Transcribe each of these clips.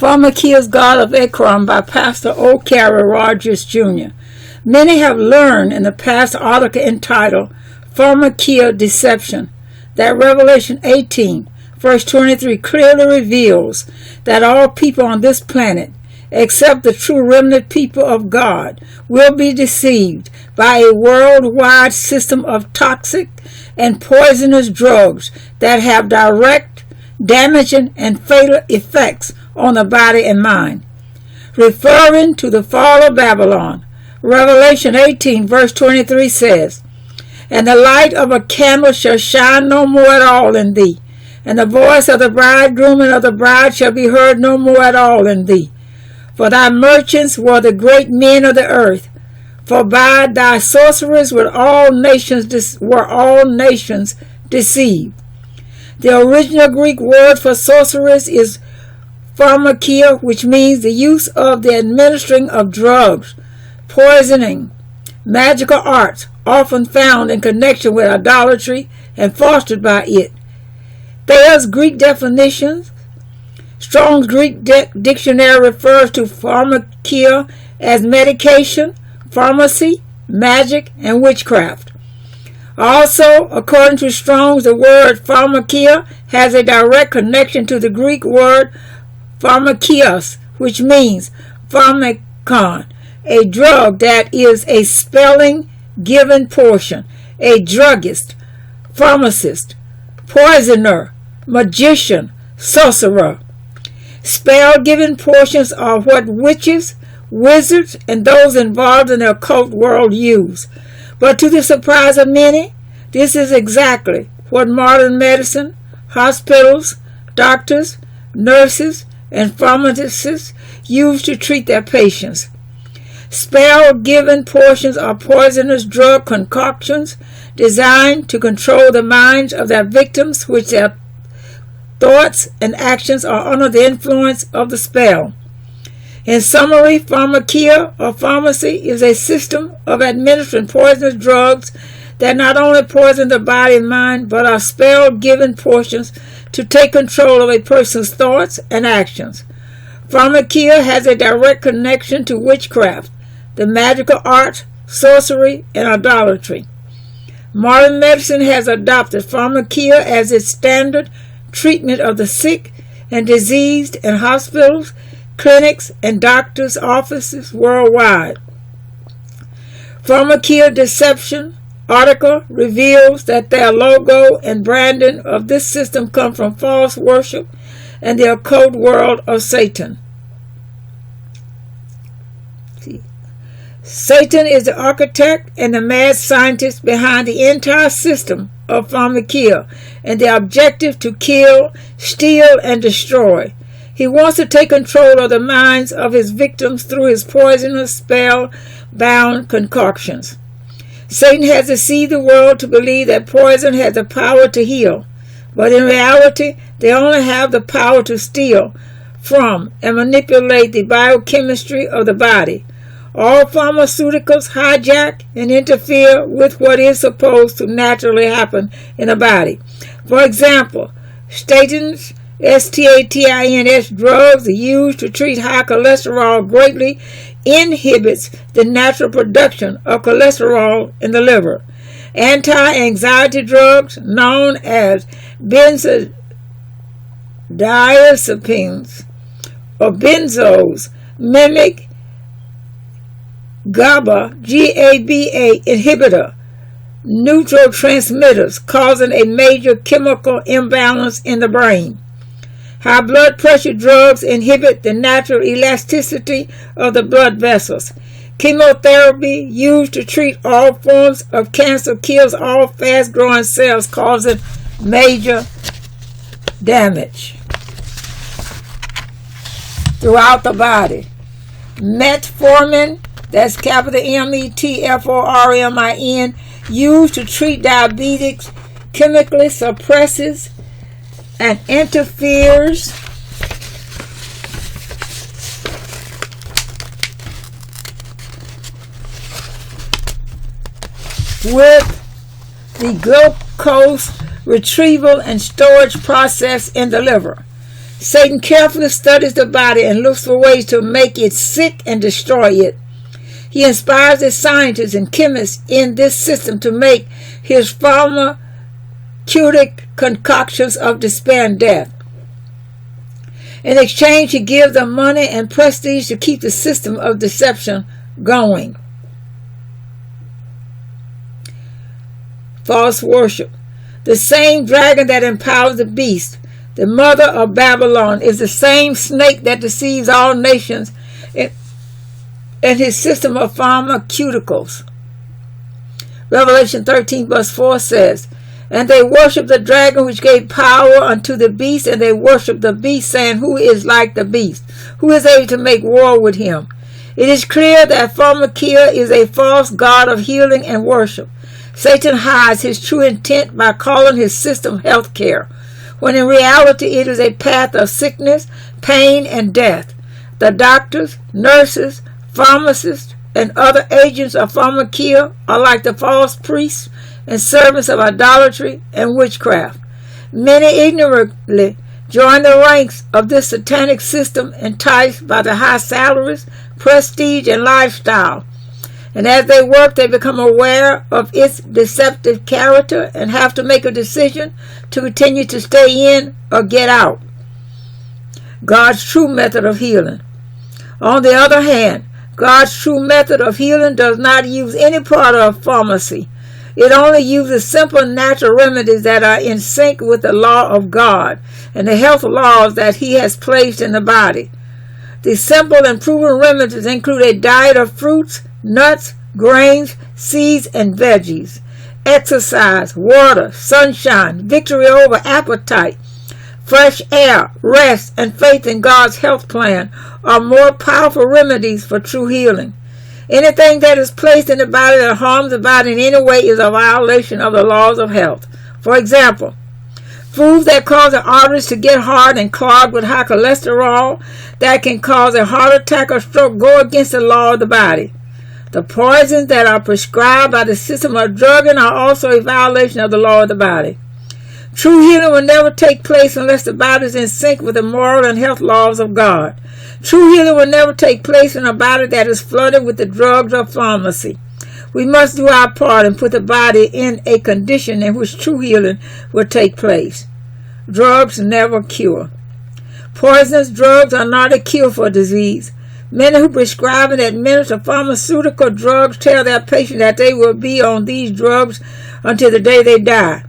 Pharmakeia's God of Ekron by Pastor O. Cary, Rodgers, Jr. Many have learned in the past article entitled Pharmakeia Deception that Revelation 18, verse 23 clearly reveals that all people on this planet, except the true remnant people of God, will be deceived by a worldwide system of toxic and poisonous drugs that have direct, damaging, and fatal effects on the body and mind. Referring to the fall of Babylon, Revelation 18, verse 23 says, "And the light of a candle shall shine no more at all in thee, and the voice of the bridegroom and of the bride shall be heard no more at all in thee. For thy merchants were the great men of the earth, for by thy sorceries were all nations deceived." The original Greek word for sorceries is pharmakeia, which means the use of the administering of drugs, poisoning, magical arts, often found in connection with idolatry and fostered by it. Thayer's Greek definitions. Strong's Greek dictionary refers to pharmakeia as medication, pharmacy, magic, and witchcraft. Also, according to Strong's, the word pharmakeia has a direct connection to the Greek word pharmakeus, which means pharmakon, a drug that is a spelling given portion, a druggist, pharmacist, poisoner, magician, sorcerer. Spell-given portions are what witches, wizards, and those involved in the occult world use. But to the surprise of many, this is exactly what modern medicine, hospitals, doctors, nurses, and pharmacists use to treat their patients. Spell-given portions are poisonous drug concoctions designed to control the minds of their victims, which their thoughts and actions are under the influence of the spell. In summary, pharmakeia or pharmacy is a system of administering poisonous drugs that not only poison the body and mind, but are spell-given portions to take control of a person's thoughts and actions. Pharmakeia has a direct connection to witchcraft, the magical art, sorcery, and idolatry. Modern medicine has adopted pharmakeia as its standard treatment of the sick and diseased in hospitals, clinics, and doctors' offices worldwide. Pharmakeia Deception article reveals that their logo and branding of this system come from false worship and the occult world of Satan. Satan is the architect and the mad scientist behind the entire system of pharmakeia and the objective to kill, steal, and destroy. He wants to take control of the minds of his victims through his poisonous, spell-bound concoctions. Satan has deceived the world to believe that poison has the power to heal, but in reality, they only have the power to steal from and manipulate the biochemistry of the body. All pharmaceuticals hijack and interfere with what is supposed to naturally happen in the body. For example, statins, statins drugs used to treat high cholesterol greatly inhibits the natural production of cholesterol in the liver. Anti-anxiety drugs known as benzodiazepines or benzos mimic GABA inhibitor neurotransmitters, causing a major chemical imbalance in the brain. High blood pressure drugs inhibit the natural elasticity of the blood vessels. Chemotherapy used to treat all forms of cancer kills all fast-growing cells, causing major damage throughout the body. Metformin, that's capital METFORMIN, used to treat diabetes, chemically suppresses and interferes with the glucose retrieval and storage process in the liver. Satan carefully studies the body and looks for ways to make it sick and destroy it. He inspires the scientists and chemists in this system to make his pharmaceutic concoctions of despair and death. In exchange, he gives them money and prestige to keep the system of deception going. False worship. The same dragon that empowers the beast, the mother of Babylon, is the same snake that deceives all nations in his system of pharmaceuticals. Revelation 13 verse 4 says, "And they worship the dragon which gave power unto the beast, and they worship the beast, saying, Who is like the beast? Who is able to make war with him?" It is clear that Pharmakeia is a false god of healing and worship. Satan hides his true intent by calling his system health care, when in reality it is a path of sickness, pain, and death. The doctors, nurses, pharmacists, and other agents of Pharmakeia are like the false priests and servants of idolatry and witchcraft. Many ignorantly join the ranks of this satanic system, enticed by the high salaries, prestige, and lifestyle. And as they work, they become aware of its deceptive character and have to make a decision to continue to stay in or get out. God's true method of healing. On the other hand, God's true method of healing does not use any part of pharmacy. It only uses simple natural remedies that are in sync with the law of God and the health laws that He has placed in the body. The simple and proven remedies include a diet of fruits, nuts, grains, seeds, and veggies. Exercise, water, sunshine, victory over appetite, fresh air, rest, and faith in God's health plan are more powerful remedies for true healing. Anything that is placed in the body that harms the body in any way is a violation of the laws of health. For example, foods that cause the arteries to get hard and clogged with high cholesterol that can cause a heart attack or stroke go against the law of the body. The poisons that are prescribed by the system of drugging are also a violation of the law of the body. True healing will never take place unless the body is in sync with the moral and health laws of God. True healing will never take place in a body that is flooded with the drugs of pharmacy. We must do our part and put the body in a condition in which true healing will take place. Drugs never cure. Poisonous drugs are not a cure for disease. Many who prescribe and administer pharmaceutical drugs tell their patients that they will be on these drugs until the day they die.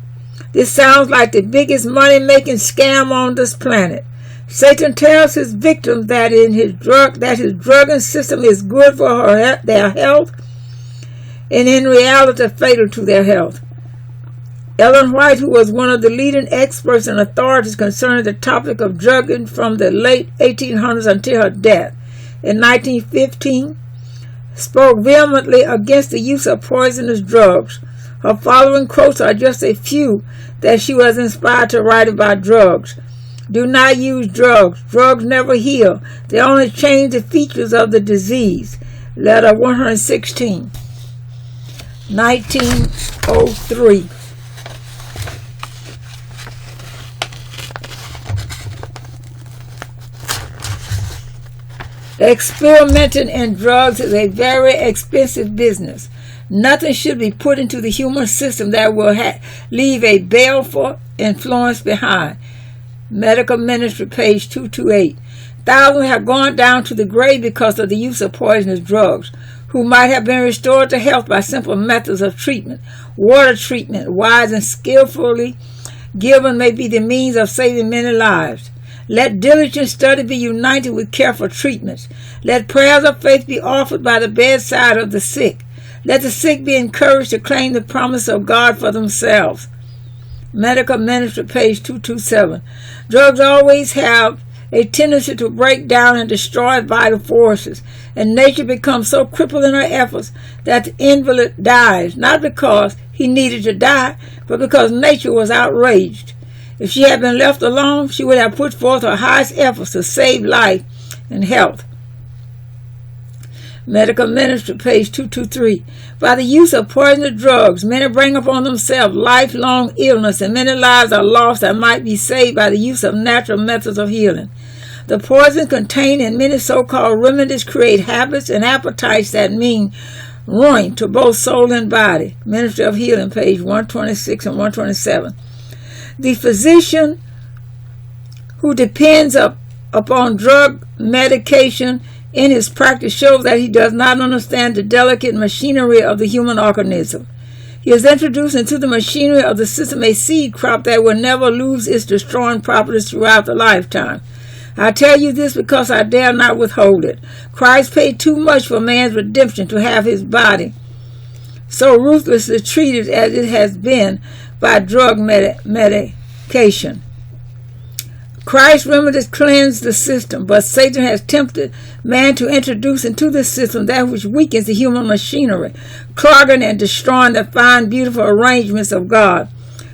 This sounds like the biggest money-making scam on this planet. Satan tells his victims that his drugging system is good for their health, and in reality fatal to their health. Ellen White, who was one of the leading experts and authorities concerning the topic of drugging from the late 1800s until her death in 1915, spoke vehemently against the use of poisonous drugs. Her following quotes are just a few that she was inspired to write about drugs. Do not use drugs. Drugs never heal. They only change the features of the disease. Letter 116, 1903. Experimenting in drugs is a very expensive business. Nothing should be put into the human system that will leave a baleful influence behind. Medical Ministry, page 228. Thousands have gone down to the grave because of the use of poisonous drugs, who might have been restored to health by simple methods of treatment. Water treatment, wise and skillfully given, may be the means of saving many lives. Let diligent study be united with careful treatments. Let prayers of faith be offered by the bedside of the sick. Let the sick be encouraged to claim the promise of God for themselves. Medical Ministry, page 227. Drugs always have a tendency to break down and destroy vital forces, and nature becomes so crippled in her efforts that the invalid dies, not because he needed to die, but because nature was outraged. If she had been left alone, she would have put forth her highest efforts to save life and health. Medical Ministry, page 223. By the use of poisonous drugs, many bring upon themselves lifelong illness, and many lives are lost that might be saved by the use of natural methods of healing. The poison contained in many so-called remedies create habits and appetites that mean ruin to both soul and body. Ministry of Healing, page 126 and 127. The physician who depends upon drug medication in his practice shows that he does not understand the delicate machinery of the human organism. He has introduced into the machinery of the system a seed crop that will never lose its destroying properties throughout the lifetime. I tell you this because I dare not withhold it. Christ paid too much for man's redemption to have his body so ruthlessly treated as it has been by drug medication. Christ's remedies cleanse the system, but Satan has tempted man to introduce into the system that which weakens the human machinery, clogging and destroying the fine, beautiful arrangements of God.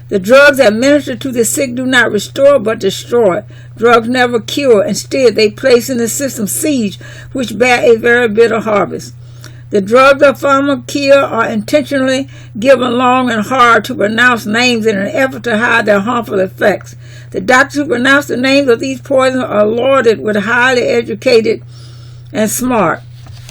The drugs administered to the sick do not restore, but destroy. Drugs never cure. Instead, they place in the system seeds which bear a very bitter harvest. The drugs of pharmakeia are intentionally given long and hard to pronounce names in an effort to hide their harmful effects. The doctors who pronounce the names of these poisons are lauded with highly educated and smart.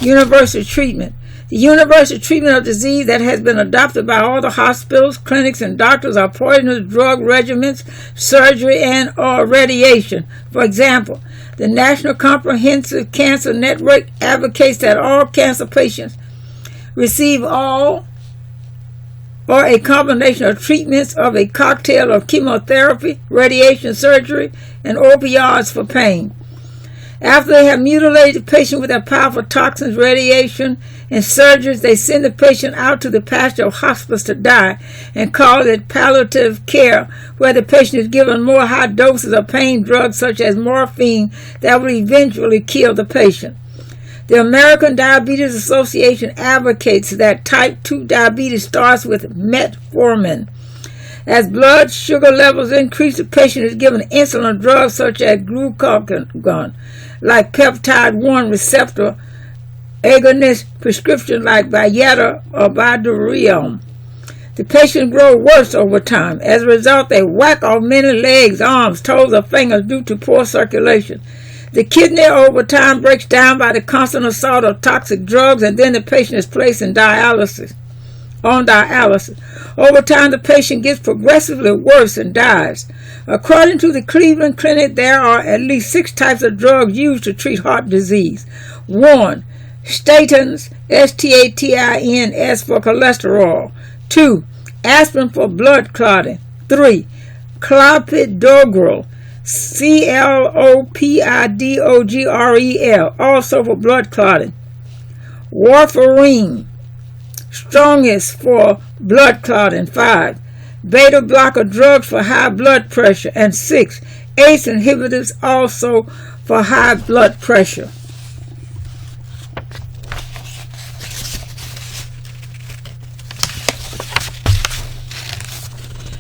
Universal treatment. The universal treatment of disease that has been adopted by all the hospitals, clinics, and doctors are poisonous drug regimens, surgery, and or radiation. For example, the National Comprehensive Cancer Network advocates that all cancer patients receive all or a combination of treatments of a cocktail of chemotherapy, radiation, surgery, and opioids for pain. After they have mutilated the patient with their powerful toxins, radiation, and surgeries, they send the patient out to the pasture of hospice to die and call it palliative care, where the patient is given more high doses of pain drugs such as morphine that will eventually kill the patient. The American Diabetes Association advocates that type 2 diabetes starts with metformin. As blood sugar levels increase, the patient is given insulin drugs such as glucagon, like peptide-1 receptor agonist prescriptions like Byetta or Bydureon. The patient grows worse over time. As a result, they whack off many legs, arms, toes, or fingers due to poor circulation. The kidney over time breaks down by the constant assault of toxic drugs, and then the patient is placed on dialysis. Over time, the patient gets progressively worse and dies. According to the Cleveland Clinic, there are at least 6 types of drugs used to treat heart disease. 1. Statins, S-T-A-T-I-N-S, for cholesterol. 2. Aspirin for blood clotting. 3. Clopidogrel, C-L-O-P-I-D-O-G-R-E-L, also for blood clotting. Warfarin, strongest for blood clotting. 5. Beta blocker drugs for high blood pressure. And 6. ACE inhibitors, also for high blood pressure.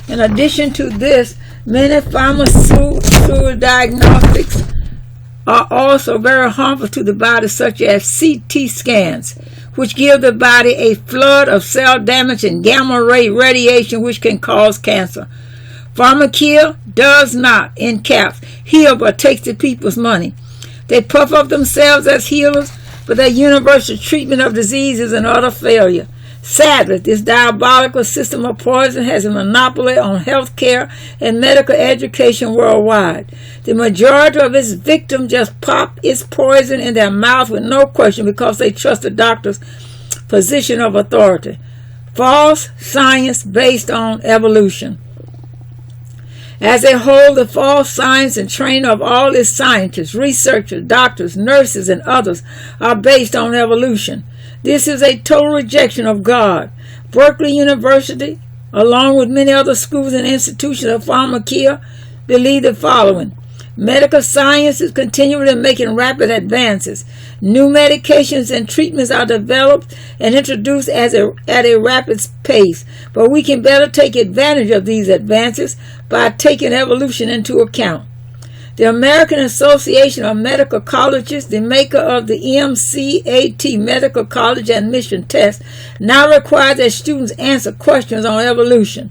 In addition to this, many pharmaceutical diagnostics are also very harmful to the body, such as CT scans, which give the body a flood of cell damage and gamma ray radiation, which can cause cancer. Pharmakeia does not, in caps, heal but takes the people's money. They puff up themselves as healers, but their universal treatment of disease is an utter failure. Sadly, this diabolical system of poison has a monopoly on health care and medical education worldwide. The majority of its victims just pop its poison in their mouth with no question because they trust the doctor's position of authority. False science based on evolution. As a whole, the false science and training of all its scientists, researchers, doctors, nurses, and others are based on evolution. This is a total rejection of God. Berkeley University, along with many other schools and institutions of pharmakeia, believe the following. Medical science is continually making rapid advances. New medications and treatments are developed and introduced at a rapid pace, but we can better take advantage of these advances by taking evolution into account. The American Association of Medical Colleges, the maker of the MCAT Medical College Admission Test, now requires that students answer questions on evolution.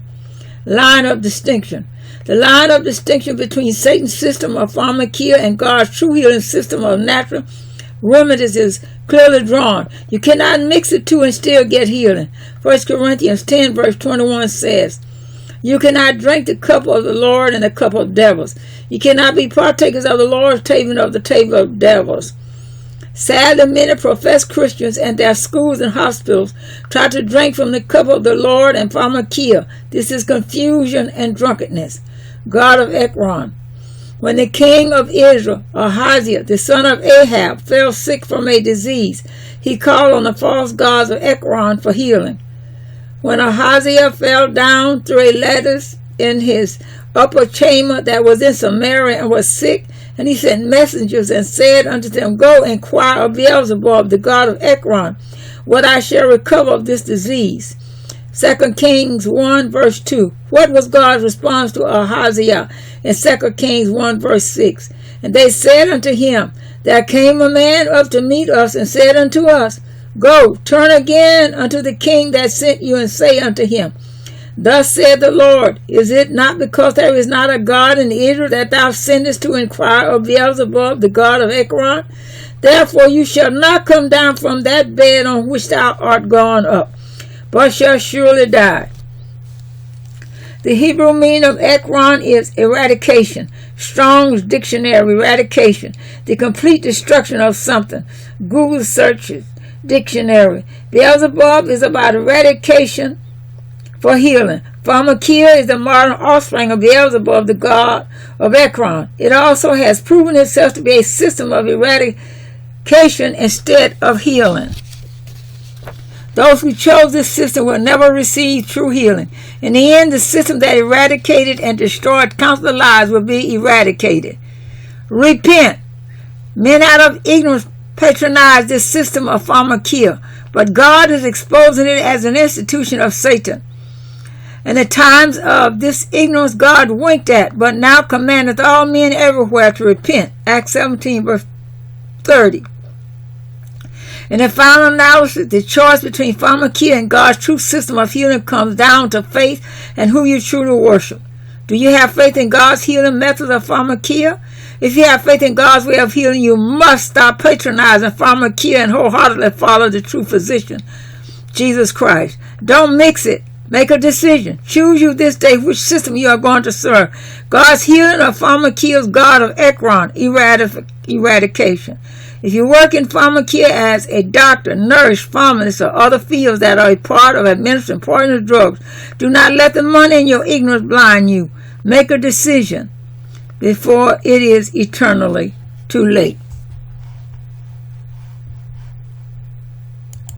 Line of distinction. The line of distinction between Satan's system of pharmakeia and God's true healing system of natural remedies is clearly drawn. You cannot mix the two and still get healing. 1 Corinthians 10 verse 21 says, you cannot drink the cup of the Lord and the cup of devils. You cannot be partakers of the Lord's table and of the table of devils. Sadly, many professed Christians and their schools and hospitals try to drink from the cup of the Lord and pharmakeia. This is confusion and drunkenness. God of Ekron. When the king of Israel, Ahaziah, the son of Ahab, fell sick from a disease, he called on the false gods of Ekron for healing. When Ahaziah fell down through a lattice in his upper chamber that was in Samaria and was sick, and he sent messengers and said unto them, go inquire of Beelzebub, the god of Ekron, what I shall recover of this disease. 2 Kings 1 verse 2. What was God's response to Ahaziah in 2 Kings 1 verse 6? And they said unto him, there came a man up to meet us and said unto us, go, turn again unto the king that sent you and say unto him, thus said the Lord, is it not because there is not a God in Israel that thou sendest to inquire of Beelzebub, the god of Ekron? Therefore you shall not come down from that bed on which thou art gone up, but shall surely die. The Hebrew meaning of Ekron is eradication. Strong's Dictionary, eradication, the complete destruction of something. Google searches, dictionary. Beelzebub is about eradication for healing. Pharmakeia is the modern offspring of Beelzebub, the god of Ekron. It also has proven itself to be a system of eradication instead of healing. Those who chose this system will never receive true healing. In the end, the system that eradicated and destroyed countless lives will be eradicated. Repent. Men out of ignorance patronize this system of pharmakeia, but God is exposing it as an institution of Satan. In the times of this ignorance God winked at, but now commandeth all men everywhere to repent. Acts 17 verse 30. In the final analysis, the choice between pharmakeia and God's true system of healing comes down to faith and who you truly worship. Do you have faith in God's healing methods of pharmakeia? If you have faith in God's way of healing, you must stop patronizing pharmakeia and wholeheartedly follow the true physician, Jesus Christ. Don't mix it. Make a decision. Choose you this day which system you are going to serve. God's healing or pharmakeia's god of Ekron, eradication. If you work in pharmakeia as a doctor, nurse, pharmacist, or other fields that are a part of administering poisonous drugs, do not let the money and your ignorance blind you. Make a decision before it is eternally too late.